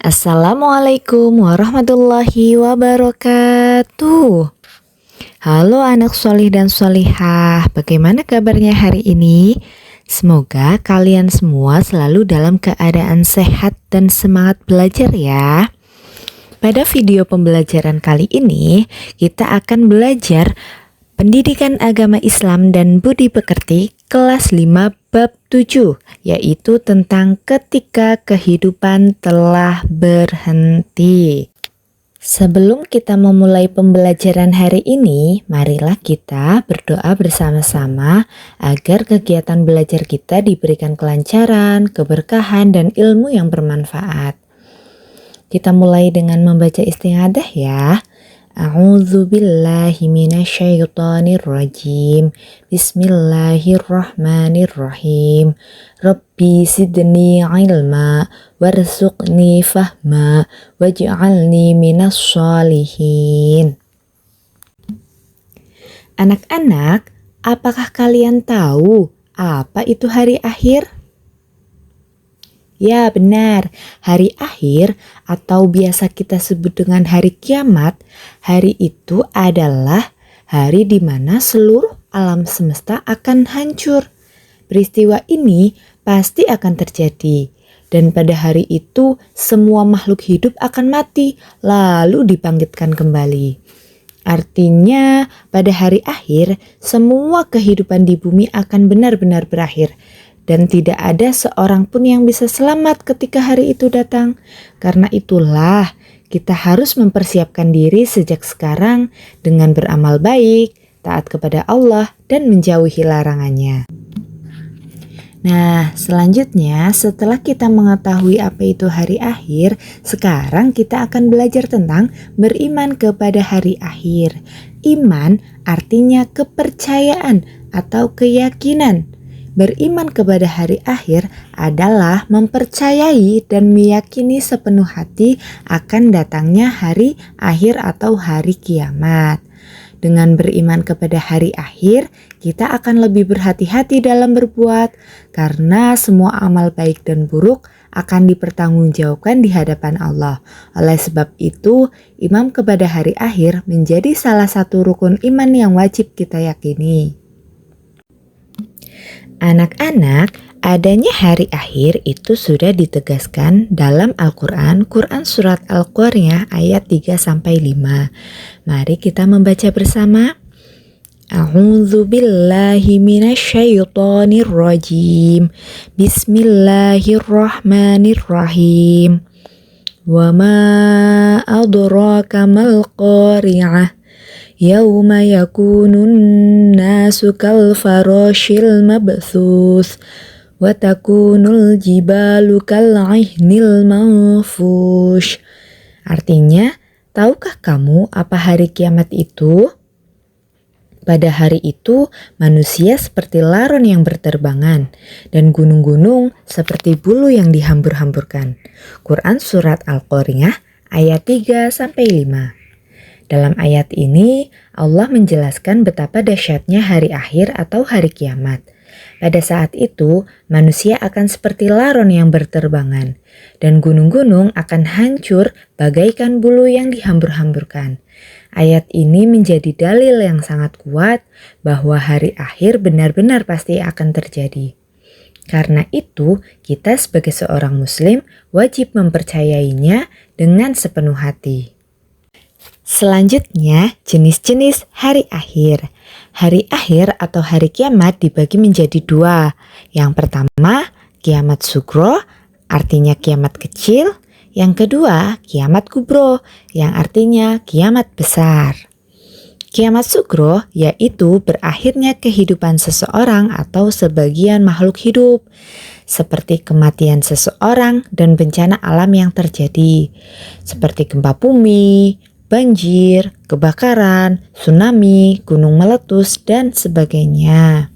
Assalamualaikum warahmatullahi wabarakatuh. Halo anak solih dan solihah, bagaimana kabarnya hari ini? Semoga kalian semua selalu dalam keadaan sehat dan semangat belajar ya. Pada video pembelajaran kali ini, kita akan belajar Pendidikan Agama Islam dan Budi Pekerti kelas 5 bab 7, yaitu tentang ketika kehidupan telah berhenti. Sebelum kita memulai pembelajaran hari ini, marilah kita berdoa bersama-sama agar kegiatan belajar kita diberikan kelancaran, keberkahan, dan ilmu yang bermanfaat. Kita mulai dengan membaca isti'adzah ya. A'udzu billahi minasyaitonir rajim. Bismillahirrahmanirrahim. Rabbi zidni ilma warzuqni fahma waj'alni minas sholihin. Anak-anak, apakah kalian tahu apa itu hari akhir? Ya benar, hari akhir atau biasa kita sebut dengan hari kiamat, hari itu adalah hari di mana seluruh alam semesta akan hancur. Peristiwa ini pasti akan terjadi dan pada hari itu semua makhluk hidup akan mati lalu dibangkitkan kembali. Artinya pada hari akhir semua kehidupan di bumi akan benar-benar berakhir. Dan tidak ada seorang pun yang bisa selamat ketika hari itu datang. Karena itulah kita harus mempersiapkan diri sejak sekarang dengan beramal baik, taat kepada Allah, dan menjauhi larangannya. Nah, selanjutnya setelah kita mengetahui apa itu hari akhir, sekarang kita akan belajar tentang beriman kepada hari akhir. Iman artinya kepercayaan atau keyakinan. Beriman kepada hari akhir adalah mempercayai dan meyakini sepenuh hati akan datangnya hari akhir atau hari kiamat. Dengan beriman kepada hari akhir, kita akan lebih berhati-hati dalam berbuat karena semua amal baik dan buruk akan dipertanggungjawabkan di hadapan Allah. Oleh sebab itu, iman kepada hari akhir menjadi salah satu rukun iman yang wajib kita yakini. Anak-anak, adanya hari akhir itu sudah ditegaskan dalam Al-Quran, Quran Surat Al-Qaryah ayat 3-5. Mari kita membaca bersama. A'udzu billahi minasyaitonir rajim. Bismillahirrahmanirrahim. Wa ma adraka mal qari'ah. Yauma yakunun nasu kal farashil mabthus wa takunul jibalu kal ihnil manfush. Artinya, tahukah kamu apa hari kiamat itu? Pada hari itu, manusia seperti laron yang berterbangan dan gunung-gunung seperti bulu yang dihambur-hamburkan. Quran Surat Al-Qaryah ayat 3-5. Dalam ayat ini, Allah menjelaskan betapa dahsyatnya hari akhir atau hari kiamat. Pada saat itu, manusia akan seperti laron yang berterbangan, dan gunung-gunung akan hancur bagaikan bulu yang dihambur-hamburkan. Ayat ini menjadi dalil yang sangat kuat bahwa hari akhir benar-benar pasti akan terjadi. Karena itu, kita sebagai seorang Muslim wajib mempercayainya dengan sepenuh hati. Selanjutnya, jenis-jenis hari akhir. Hari akhir atau hari kiamat dibagi menjadi dua. Yang pertama, kiamat sugro, artinya kiamat kecil. Yang kedua, kiamat kubro, yang artinya kiamat besar. Kiamat sugro yaitu berakhirnya kehidupan seseorang atau sebagian makhluk hidup, seperti kematian seseorang dan bencana alam yang terjadi, seperti gempa bumi, banjir, kebakaran, tsunami, gunung meletus, dan sebagainya.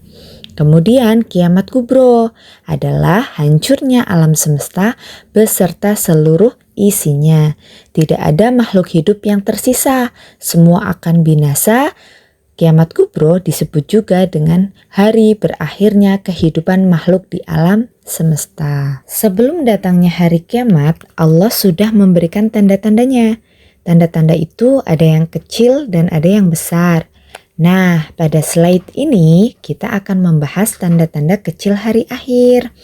Kemudian kiamat kubro adalah hancurnya alam semesta beserta seluruh isinya. Tidak ada makhluk hidup yang tersisa, semua akan binasa Kiamat kubro disebut juga dengan hari berakhirnya kehidupan makhluk di alam semesta. Sebelum datangnya hari kiamat, Allah sudah memberikan tanda-tandanya. Tanda-tanda itu ada yang kecil dan ada yang besar. Nah, pada slide ini kita akan membahas tanda-tanda kecil hari akhir.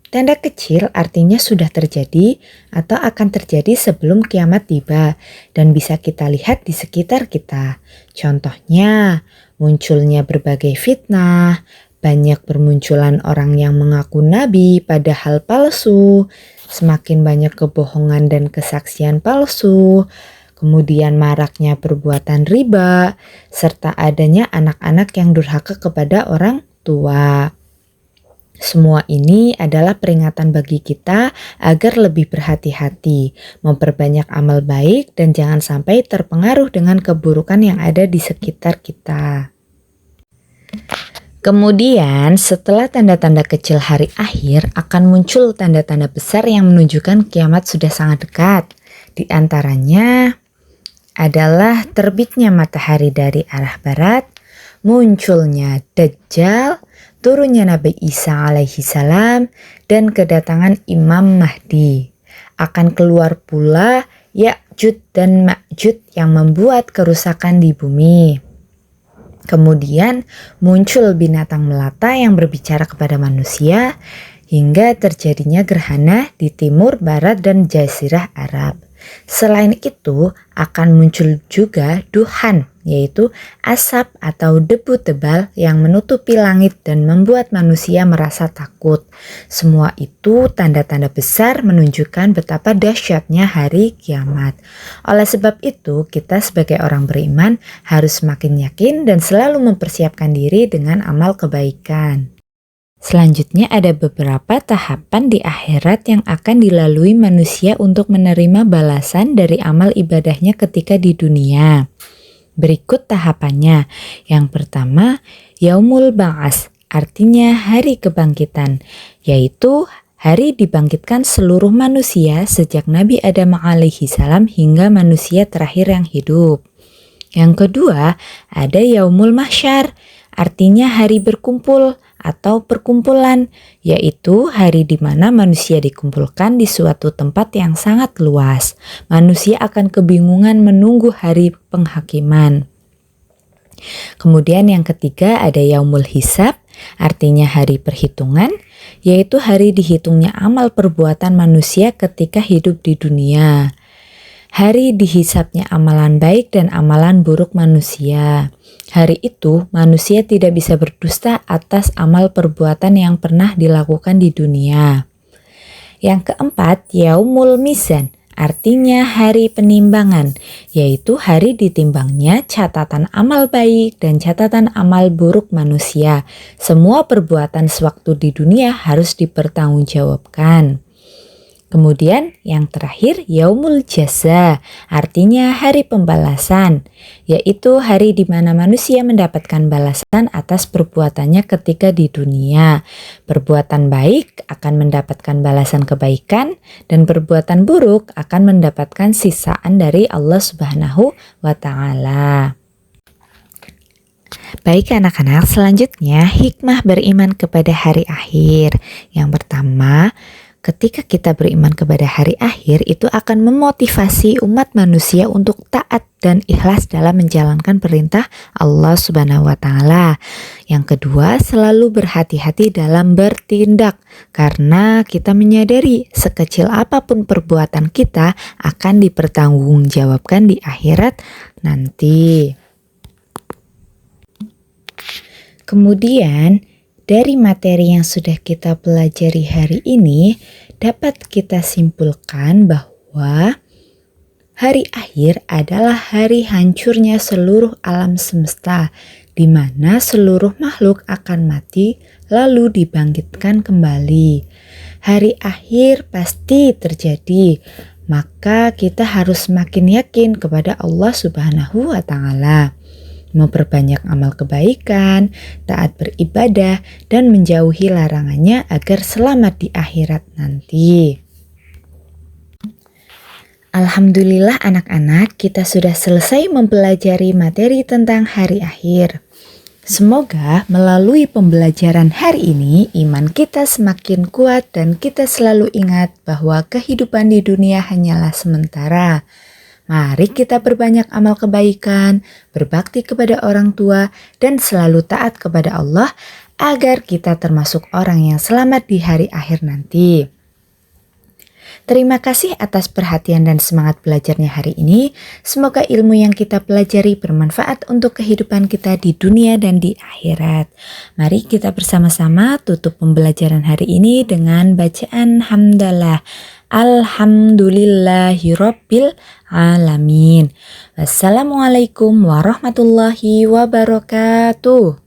Tanda kecil artinya sudah terjadi atau akan terjadi sebelum kiamat tiba dan bisa kita lihat di sekitar kita. Contohnya, munculnya berbagai fitnah, banyak bermunculan orang yang mengaku nabi padahal palsu, semakin banyak kebohongan dan kesaksian palsu, kemudian maraknya perbuatan riba, serta adanya anak-anak yang durhaka kepada orang tua. Semua ini adalah peringatan bagi kita agar lebih berhati-hati, memperbanyak amal baik dan jangan sampai terpengaruh dengan keburukan yang ada di sekitar kita. Kemudian setelah tanda-tanda kecil hari akhir akan muncul tanda-tanda besar yang menunjukkan kiamat sudah sangat dekat. Di antaranya adalah terbitnya matahari dari arah barat, munculnya Dajjal, turunnya Nabi Isa alaihi salam, dan kedatangan Imam Mahdi. Akan keluar pula Ya'juj dan Ma'juj yang membuat kerusakan di bumi. Kemudian muncul binatang melata yang berbicara kepada manusia, hingga terjadinya gerhana di timur, barat, dan jazirah Arab. Selain itu akan muncul juga duhan, yaitu asap atau debu tebal yang menutupi langit dan membuat manusia merasa takut. Semua itu tanda-tanda besar menunjukkan betapa dahsyatnya hari kiamat. Oleh sebab itu, kita sebagai orang beriman harus semakin yakin dan selalu mempersiapkan diri dengan amal kebaikan. Selanjutnya ada beberapa tahapan di akhirat yang akan dilalui manusia untuk menerima balasan dari amal ibadahnya ketika di dunia. Berikut tahapannya. Yang pertama, Yaumul Ba'ats, artinya hari kebangkitan, yaitu hari dibangkitkan seluruh manusia sejak Nabi Adam alaihi salam hingga manusia terakhir yang hidup. Yang kedua, ada Yaumul Mahsyar, artinya hari berkumpul atau perkumpulan, yaitu hari di mana manusia dikumpulkan di suatu tempat yang sangat luas. Manusia akan kebingungan menunggu hari penghakiman. Kemudian yang ketiga ada Yaumul Hisab, artinya hari perhitungan, yaitu hari dihitungnya amal perbuatan manusia ketika hidup di dunia. Hari dihisapnya amalan baik dan amalan buruk manusia. Hari itu manusia tidak bisa berdusta atas amal perbuatan yang pernah dilakukan di dunia. Yang keempat, Yaumul Mizan, artinya hari penimbangan, yaitu hari ditimbangnya catatan amal baik dan catatan amal buruk manusia. Semua perbuatan sewaktu di dunia harus dipertanggungjawabkan. Kemudian yang terakhir Yaumul Jaza, artinya hari pembalasan, yaitu hari di mana manusia mendapatkan balasan atas perbuatannya ketika di dunia. Perbuatan baik akan mendapatkan balasan kebaikan dan perbuatan buruk akan mendapatkan sisaan dari Allah Subhanahu wa Ta'ala. Baik anak-anak, selanjutnya hikmah beriman kepada hari akhir. Yang pertama, ketika kita beriman kepada hari akhir, itu akan memotivasi umat manusia untuk taat dan ikhlas dalam menjalankan perintah Allah Subhanahu wa Ta'ala. Yang kedua, selalu berhati-hati dalam bertindak, karena kita menyadari sekecil apapun perbuatan kita akan dipertanggungjawabkan di akhirat nanti. Kemudian, dari materi yang sudah kita pelajari hari ini, dapat kita simpulkan bahwa hari akhir adalah hari hancurnya seluruh alam semesta, di mana seluruh makhluk akan mati lalu dibangkitkan kembali. Hari akhir pasti terjadi, maka kita harus semakin yakin kepada Allah Subhanahu wa Ta'ala, memperbanyak amal kebaikan, taat beribadah, dan menjauhi larangannya agar selamat di akhirat nanti. Alhamdulillah anak-anak, kita sudah selesai mempelajari materi tentang hari akhir. Semoga melalui pembelajaran hari ini iman kita semakin kuat dan kita selalu ingat bahwa kehidupan di dunia hanyalah sementara. Mari kita perbanyak amal kebaikan, berbakti kepada orang tua, dan selalu taat kepada Allah agar kita termasuk orang yang selamat di hari akhir nanti. Terima kasih atas perhatian dan semangat belajarnya hari ini. Semoga ilmu yang kita pelajari bermanfaat untuk kehidupan kita di dunia dan di akhirat. Mari kita bersama-sama tutup pembelajaran hari ini dengan bacaan hamdalah. Alhamdulillahirabbil alamin. Wassalamualaikum warahmatullahi wabarakatuh.